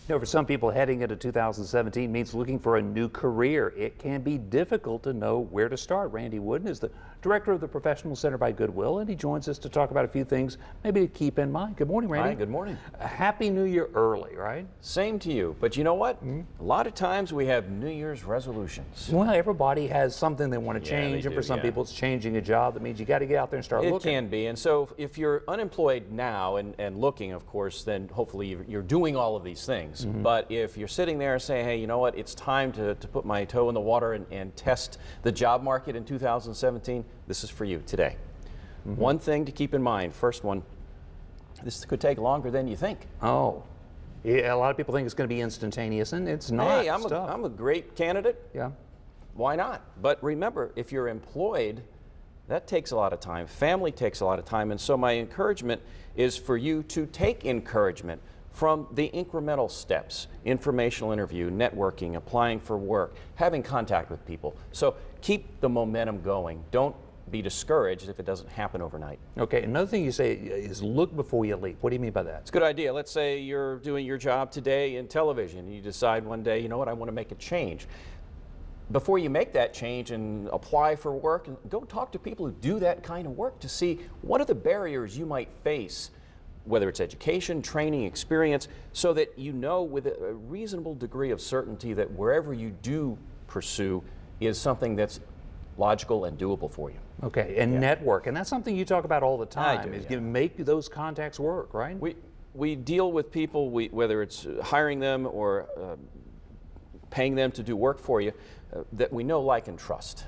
You know, for some people, heading into 2017 means looking for a new career. It can be difficult to know where to start. Randy Wooden is the director of the Professional Center by Goodwill, and he joins us to talk about a few things maybe to keep in mind. Good morning, Randy. Hi, good morning. A Happy New Year early, right? Same to you. But you know what? A lot of times we have New Year's resolutions. Well, everybody has something they want to Yeah, change, they and for do, some yeah. people, it's changing a job. That means you got to get out there and start It looking. can be. And so if you're unemployed now and looking, of course, then hopefully you're doing all of these things. But if you're sitting there saying, hey, you know what, it's time to put my toe in the water and test the job market in 2017, this is for you today. One thing to keep in mind, first one, this could take longer than you think. Oh, yeah, a lot of people think it's going to be instantaneous, and it's not. Hey, I'm a great candidate. Yeah. Why not? But remember, if you're employed, that takes a lot of time. Family takes a lot of time. And so my encouragement is for you to take encouragement from the incremental steps: informational interview, networking, applying for work, having contact with people. So keep the momentum going. Don't be discouraged if it doesn't happen overnight. Okay, another thing you say is look before you leap. What do you mean by that? It's a good idea. Let's say you're doing your job today in television and you decide one day, you know what, I want to make a change. Before you make that change and apply for work, go talk to people who do that kind of work to see what are the barriers you might face, whether it's education, training, experience, so that you know with a reasonable degree of certainty that wherever you do pursue is something that's logical and doable for you. Okay, and network, and that's something you talk about all the time. I do, is yeah. make those contacts work, right? We deal with people, whether it's hiring them or paying them to do work for you, that we know, like, and trust.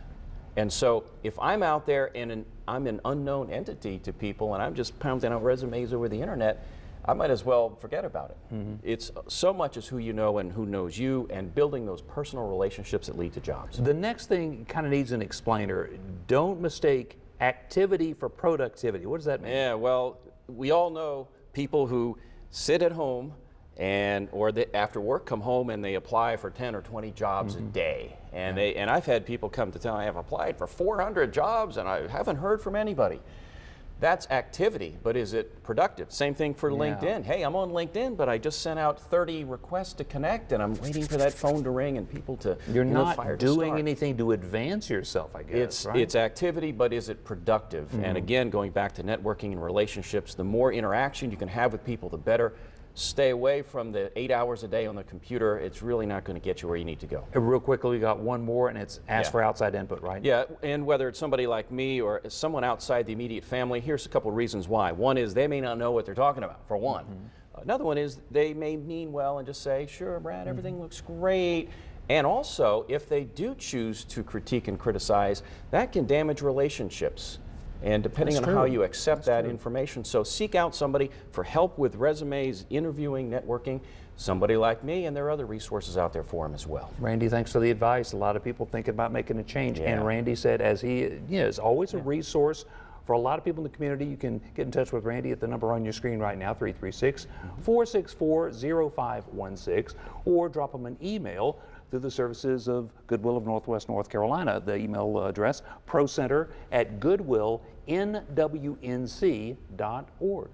And so if I'm out there and I'm an unknown entity to people and I'm just pounding out resumes over the internet, I might as well forget about it. It's so much as who you know and who knows you, and building those personal relationships that lead to jobs. The next thing kind of needs an explainer. Don't mistake activity for productivity. What does that mean? Yeah, well, we all know people who sit at home or after work come home and they apply for 10 or 20 jobs a day. And I've had people come to tell me, I have applied for 400 jobs and I haven't heard from anybody. That's activity, but is it productive? Same thing for LinkedIn. Hey, I'm on LinkedIn, but I just sent out 30 requests to connect and I'm waiting for that phone to ring and people to You're not fire doing to start. anything to advance yourself, I guess, right? It's activity, but is it productive? And again, going back to networking and relationships, the more interaction you can have with people, the better. Stay away from the 8 hours a day on the computer. It's really not going to get you where you need to go. Real quickly, we got one more, and it's ask for outside input, right? Yeah, and whether it's somebody like me or someone outside the immediate family, here's a couple of reasons why. One is they may not know what they're talking about, for one. Another one is they may mean well and just say, sure, Brad, everything looks great. And also, if they do choose to critique and criticize, that can damage relationships. And depending on how you accept that information. So seek out somebody for help with resumes, interviewing, networking, somebody like me, and there are other resources out there for them as well. Randy, thanks for the advice. A lot of people thinking about making a change. And Randy said, as he is always a resource for a lot of people in the community. You can get in touch with Randy at the number on your screen right now, 336-464-0516, or drop him an email through the services of Goodwill of Northwest North Carolina. The email address, procenter@goodwillnwnc.org.